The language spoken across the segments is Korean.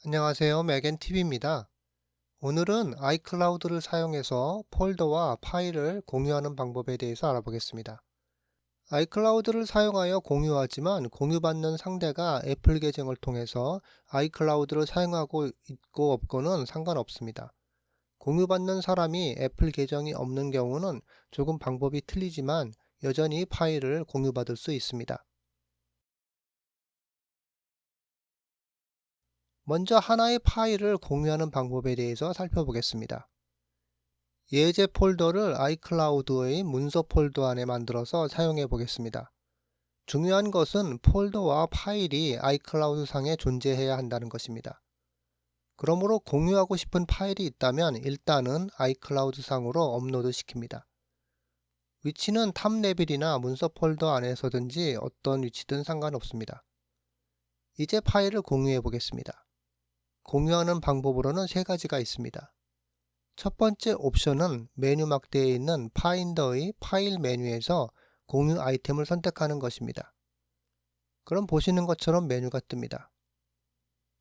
안녕하세요. 맥앤TV입니다. 오늘은 아이클라우드를 사용해서 폴더와 파일을 공유하는 방법에 대해서 알아보겠습니다. 아이클라우드를 사용하여 공유하지만 공유받는 상대가 애플 계정을 통해서 아이클라우드를 사용하고 있고 없고는 상관없습니다. 공유받는 사람이 애플 계정이 없는 경우는 조금 방법이 틀리지만 여전히 파일을 공유받을 수 있습니다. 먼저 하나의 파일을 공유하는 방법에 대해서 살펴보겠습니다. 예제 폴더를 아이클라우드의 문서 폴더 안에 만들어서 사용해 보겠습니다. 중요한 것은 폴더와 파일이 아이클라우드 상에 존재해야 한다는 것입니다. 그러므로 공유하고 싶은 파일이 있다면 일단은 아이클라우드 상으로 업로드 시킵니다. 위치는 탑 레벨이나 문서 폴더 안에서든지 어떤 위치든 상관없습니다. 이제 파일을 공유해 보겠습니다. 공유하는 방법으로는 세 가지가 있습니다. 첫 번째 옵션은 메뉴 막대에 있는 파인더의 파일 메뉴에서 공유 아이템을 선택하는 것입니다. 그럼 보시는 것처럼 메뉴가 뜹니다.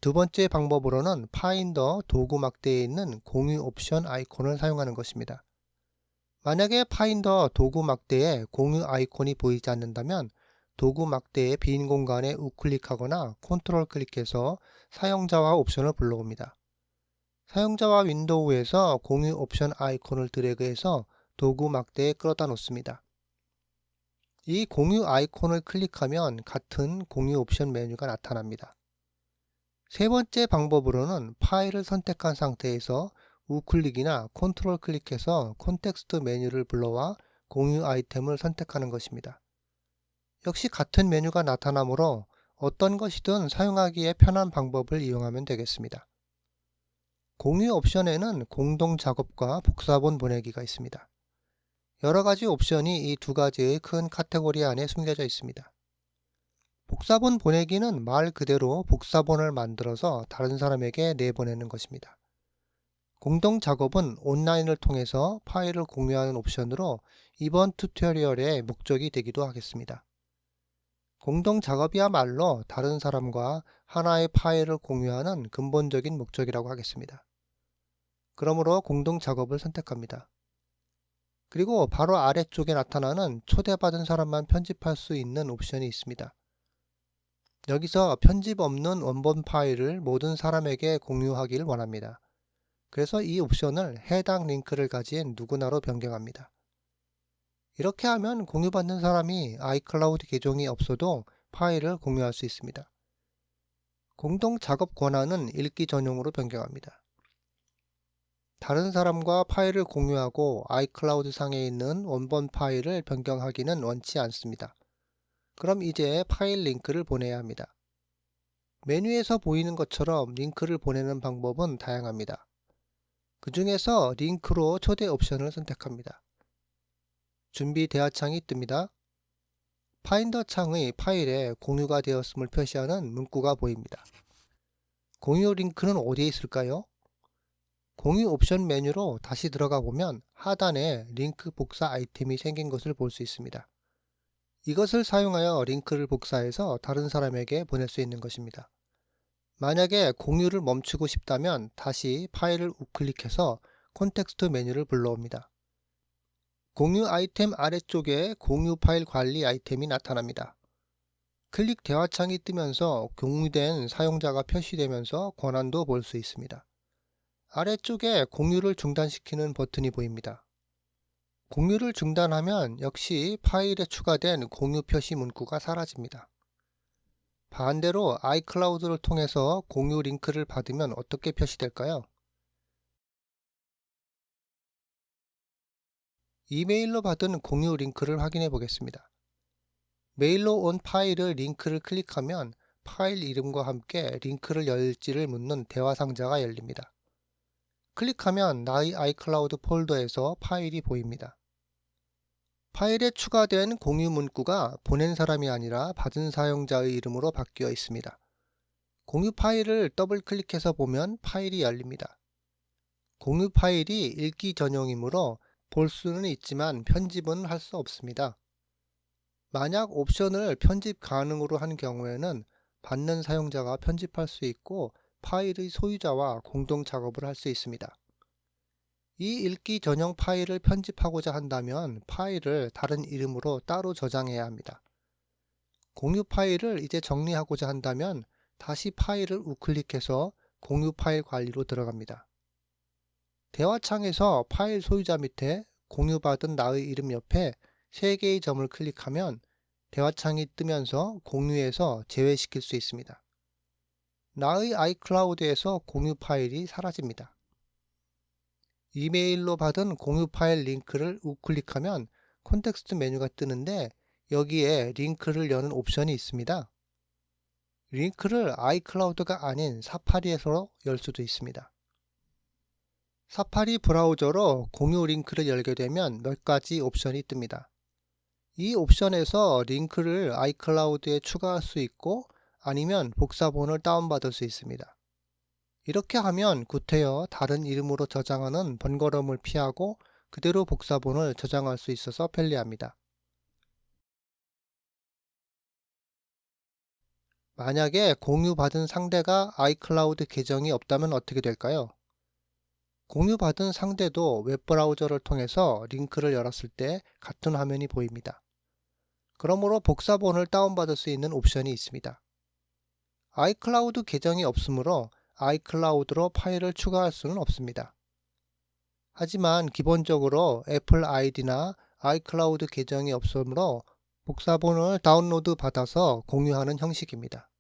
두 번째 방법으로는 파인더 도구 막대에 있는 공유 옵션 아이콘을 사용하는 것입니다. 만약에 파인더 도구 막대에 공유 아이콘이 보이지 않는다면 도구 막대의 빈 공간에 우클릭하거나 컨트롤 클릭해서 사용자와 옵션을 불러옵니다. 사용자와 윈도우에서 공유 옵션 아이콘을 드래그해서 도구 막대에 끌어다 놓습니다. 이 공유 아이콘을 클릭하면 같은 공유 옵션 메뉴가 나타납니다. 세 번째 방법으로는 파일을 선택한 상태에서 우클릭이나 컨트롤 클릭해서 콘텍스트 메뉴를 불러와 공유 아이템을 선택하는 것입니다. 역시 같은 메뉴가 나타나므로 어떤 것이든 사용하기에 편한 방법을 이용하면 되겠습니다. 공유 옵션에는 공동 작업과 복사본 보내기가 있습니다. 여러 가지 옵션이 이 두 가지의 큰 카테고리 안에 숨겨져 있습니다. 복사본 보내기는 말 그대로 복사본을 만들어서 다른 사람에게 내보내는 것입니다. 공동 작업은 온라인을 통해서 파일을 공유하는 옵션으로 이번 튜토리얼의 목적이 되기도 하겠습니다. 공동 작업이야말로 다른 사람과 하나의 파일을 공유하는 근본적인 목적이라고 하겠습니다. 그러므로 공동 작업을 선택합니다. 그리고 바로 아래쪽에 나타나는 초대받은 사람만 편집할 수 있는 옵션이 있습니다. 여기서 편집 없는 원본 파일을 모든 사람에게 공유하길 원합니다. 그래서 이 옵션을 해당 링크를 가진 누구나로 변경합니다. 이렇게 하면 공유받는 사람이 아이클라우드 계정이 없어도 파일을 공유할 수 있습니다. 공동 작업 권한은 읽기 전용으로 변경합니다. 다른 사람과 파일을 공유하고 아이클라우드 상에 있는 원본 파일을 변경하기는 원치 않습니다. 그럼 이제 파일 링크를 보내야 합니다. 메뉴에서 보이는 것처럼 링크를 보내는 방법은 다양합니다. 그 중에서 링크로 초대 옵션을 선택합니다. 준비 대화창이 뜹니다. 파인더 창의 파일에 공유가 되었음을 표시하는 문구가 보입니다. 공유 링크는 어디에 있을까요? 공유 옵션 메뉴로 다시 들어가 보면 하단에 링크 복사 아이템이 생긴 것을 볼 수 있습니다. 이것을 사용하여 링크를 복사해서 다른 사람에게 보낼 수 있는 것입니다. 만약에 공유를 멈추고 싶다면 다시 파일을 우클릭해서 콘텍스트 메뉴를 불러옵니다. 공유 아이템 아래쪽에 공유 파일 관리 아이템이 나타납니다. 클릭 대화창이 뜨면서 공유된 사용자가 표시되면서 권한도 볼 수 있습니다. 아래쪽에 공유를 중단시키는 버튼이 보입니다. 공유를 중단하면 역시 파일에 추가된 공유 표시 문구가 사라집니다. 반대로 아이클라우드를 통해서 공유 링크를 받으면 어떻게 표시될까요? 이메일로 받은 공유 링크를 확인해 보겠습니다. 메일로 온 파일의 링크를 클릭하면 파일 이름과 함께 링크를 열지를 묻는 대화 상자가 열립니다. 클릭하면 나의 아이클라우드 폴더에서 파일이 보입니다. 파일에 추가된 공유 문구가 보낸 사람이 아니라 받은 사용자의 이름으로 바뀌어 있습니다. 공유 파일을 더블 클릭해서 보면 파일이 열립니다. 공유 파일이 읽기 전용이므로 볼 수는 있지만 편집은 할 수 없습니다. 만약 옵션을 편집 가능으로 한 경우에는 받는 사용자가 편집할 수 있고 파일의 소유자와 공동 작업을 할 수 있습니다. 이 읽기 전용 파일을 편집하고자 한다면 파일을 다른 이름으로 따로 저장해야 합니다. 공유 파일을 이제 정리하고자 한다면 다시 파일을 우클릭해서 공유 파일 관리로 들어갑니다. 대화창에서 파일 소유자 밑에 공유받은 나의 이름 옆에 3개의 점을 클릭하면 대화창이 뜨면서 공유에서 제외시킬 수 있습니다. 나의 아이클라우드에서 공유 파일이 사라집니다. 이메일로 받은 공유 파일 링크를 우클릭하면 콘텍스트 메뉴가 뜨는데 여기에 링크를 여는 옵션이 있습니다. 링크를 아이클라우드가 아닌 사파리에서 열 수도 있습니다. 사파리 브라우저로 공유 링크를 열게 되면 몇 가지 옵션이 뜹니다. 이 옵션에서 링크를 아이클라우드에 추가할 수 있고 아니면 복사본을 다운받을 수 있습니다. 이렇게 하면 구태여 다른 이름으로 저장하는 번거로움을 피하고 그대로 복사본을 저장할 수 있어서 편리합니다. 만약에 공유받은 상대가 아이클라우드 계정이 없다면 어떻게 될까요? 공유받은 상대도 웹브라우저를 통해서 링크를 열었을 때 같은 화면이 보입니다. 그러므로 복사본을 다운받을 수 있는 옵션이 있습니다. 아이클라우드 계정이 없으므로 아이클라우드로 파일을 추가할 수는 없습니다. 하지만 기본적으로 애플 아이디나 아이클라우드 계정이 없으므로 복사본을 다운로드 받아서 공유하는 형식입니다.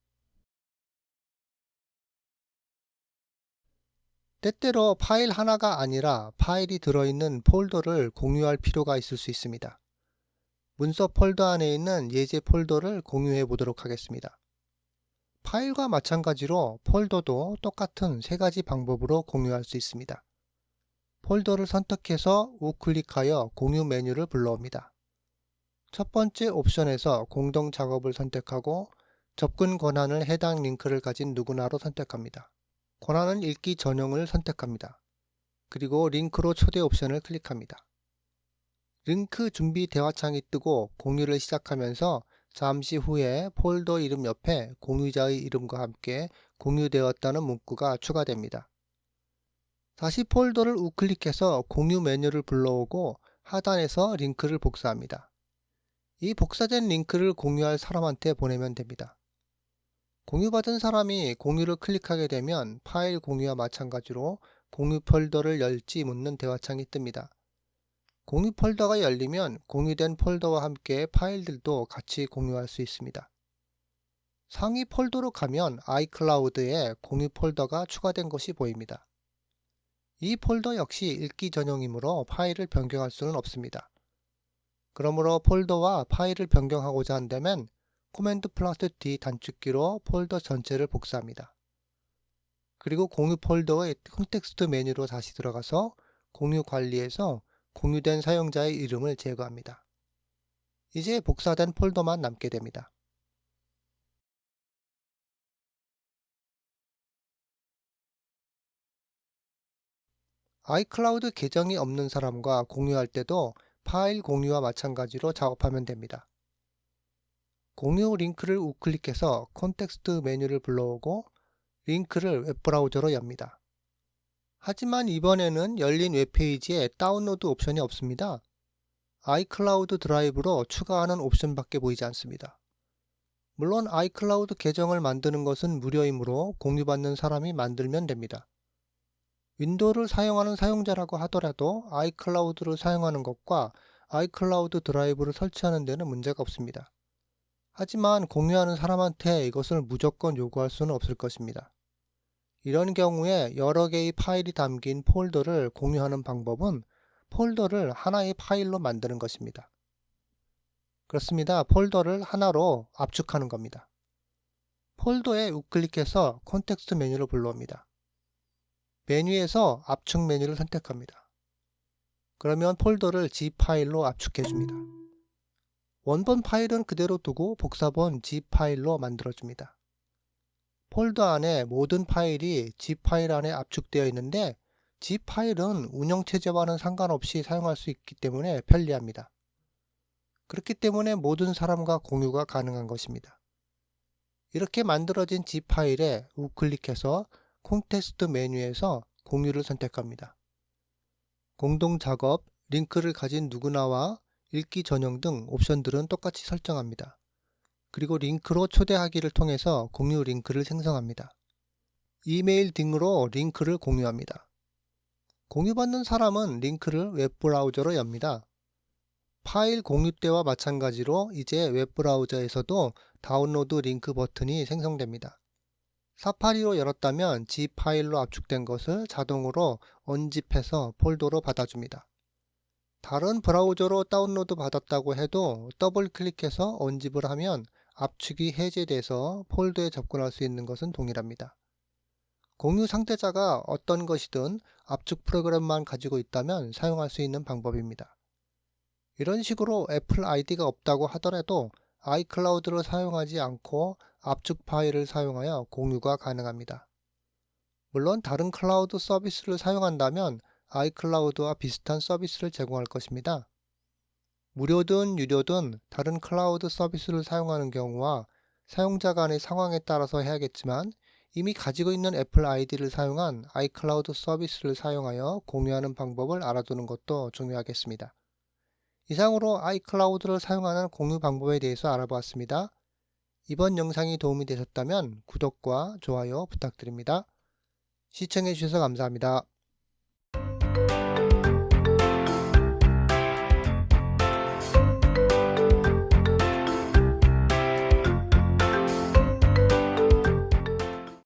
때때로 파일 하나가 아니라 파일이 들어있는 폴더를 공유할 필요가 있을 수 있습니다. 문서 폴더 안에 있는 예제 폴더를 공유해 보도록 하겠습니다. 파일과 마찬가지로 폴더도 똑같은 3가지 방법으로 공유할 수 있습니다. 폴더를 선택해서 우클릭하여 공유 메뉴를 불러옵니다. 첫 번째 옵션에서 공동 작업을 선택하고 접근 권한을 해당 링크를 가진 누구나로 선택합니다. 권한은 읽기 전용을 선택합니다. 그리고 링크로 초대 옵션을 클릭합니다. 링크 준비 대화창이 뜨고 공유를 시작하면서 잠시 후에 폴더 이름 옆에 공유자의 이름과 함께 공유되었다는 문구가 추가됩니다. 다시 폴더를 우클릭해서 공유 메뉴를 불러오고 하단에서 링크를 복사합니다. 이 복사된 링크를 공유할 사람한테 보내면 됩니다. 공유받은 사람이 공유를 클릭하게 되면 파일 공유와 마찬가지로 공유 폴더를 열지 묻는 대화창이 뜹니다. 공유 폴더가 열리면 공유된 폴더와 함께 파일들도 같이 공유할 수 있습니다. 상위 폴더로 가면 아이클라우드에 공유 폴더가 추가된 것이 보입니다. 이 폴더 역시 읽기 전용이므로 파일을 변경할 수는 없습니다. 그러므로 폴더와 파일을 변경하고자 한다면 코맨드 플러스 D 단축키로 폴더 전체를 복사합니다. 그리고 공유 폴더의 콘텍스트 메뉴로 다시 들어가서 공유 관리에서 공유된 사용자의 이름을 제거합니다. 이제 복사된 폴더만 남게 됩니다. 아이클라우드 계정이 없는 사람과 공유할 때도 파일 공유와 마찬가지로 작업하면 됩니다. 공유 링크를 우클릭해서 콘텍스트 메뉴를 불러오고 링크를 웹브라우저로 엽니다. 하지만 이번에는 열린 웹페이지에 다운로드 옵션이 없습니다. 아이클라우드 드라이브로 추가하는 옵션밖에 보이지 않습니다. 물론 아이클라우드 계정을 만드는 것은 무료이므로 공유받는 사람이 만들면 됩니다. 윈도우를 사용하는 사용자라고 하더라도 아이클라우드를 사용하는 것과 아이클라우드 드라이브를 설치하는 데는 문제가 없습니다. 하지만 공유하는 사람한테 이것을 무조건 요구할 수는 없을 것입니다. 이런 경우에 여러 개의 파일이 담긴 폴더를 공유하는 방법은 폴더를 하나의 파일로 만드는 것입니다. 그렇습니다. 폴더를 하나로 압축하는 겁니다. 폴더에 우클릭해서 콘텍스트 메뉴를 불러옵니다. 메뉴에서 압축 메뉴를 선택합니다. 그러면 폴더를 zip 파일로 압축해 줍니다. 원본 파일은 그대로 두고 복사본 zip 파일로 만들어줍니다. 폴더 안에 모든 파일이 zip 파일 안에 압축되어 있는데 zip 파일은 운영체제와는 상관없이 사용할 수 있기 때문에 편리합니다. 그렇기 때문에 모든 사람과 공유가 가능한 것입니다. 이렇게 만들어진 zip 파일에 우클릭해서 콘테스트 메뉴에서 공유를 선택합니다. 공동 작업, 링크를 가진 누구나와 읽기 전용 등 옵션들은 똑같이 설정합니다. 그리고 링크로 초대하기를 통해서 공유 링크를 생성합니다. 이메일 등으로 링크를 공유합니다. 공유받는 사람은 링크를 웹브라우저로 엽니다. 파일 공유 때와 마찬가지로 이제 웹브라우저에서도 다운로드 링크 버튼이 생성됩니다. 사파리로 열었다면 zip 파일로 압축된 것을 자동으로 언집해서 폴더로 받아줍니다. 다른 브라우저로 다운로드 받았다고 해도 더블 클릭해서 언집을 하면 압축이 해제돼서 폴더에 접근할 수 있는 것은 동일합니다. 공유 상태자가 어떤 것이든 압축 프로그램만 가지고 있다면 사용할 수 있는 방법입니다. 이런 식으로 애플 아이디가 없다고 하더라도 아이클라우드를 사용하지 않고 압축 파일을 사용하여 공유가 가능합니다. 물론 다른 클라우드 서비스를 사용한다면 아이클라우드와 비슷한 서비스를 제공할 것입니다. 무료든 유료든 다른 클라우드 서비스를 사용하는 경우와 사용자 간의 상황에 따라서 해야겠지만 이미 가지고 있는 애플 아이디를 사용한 아이클라우드 서비스를 사용하여 공유하는 방법을 알아두는 것도 중요하겠습니다. 이상으로 아이클라우드를 사용하는 공유 방법에 대해서 알아보았습니다. 이번 영상이 도움이 되셨다면 구독과 좋아요 부탁드립니다. 시청해 주셔서 감사합니다.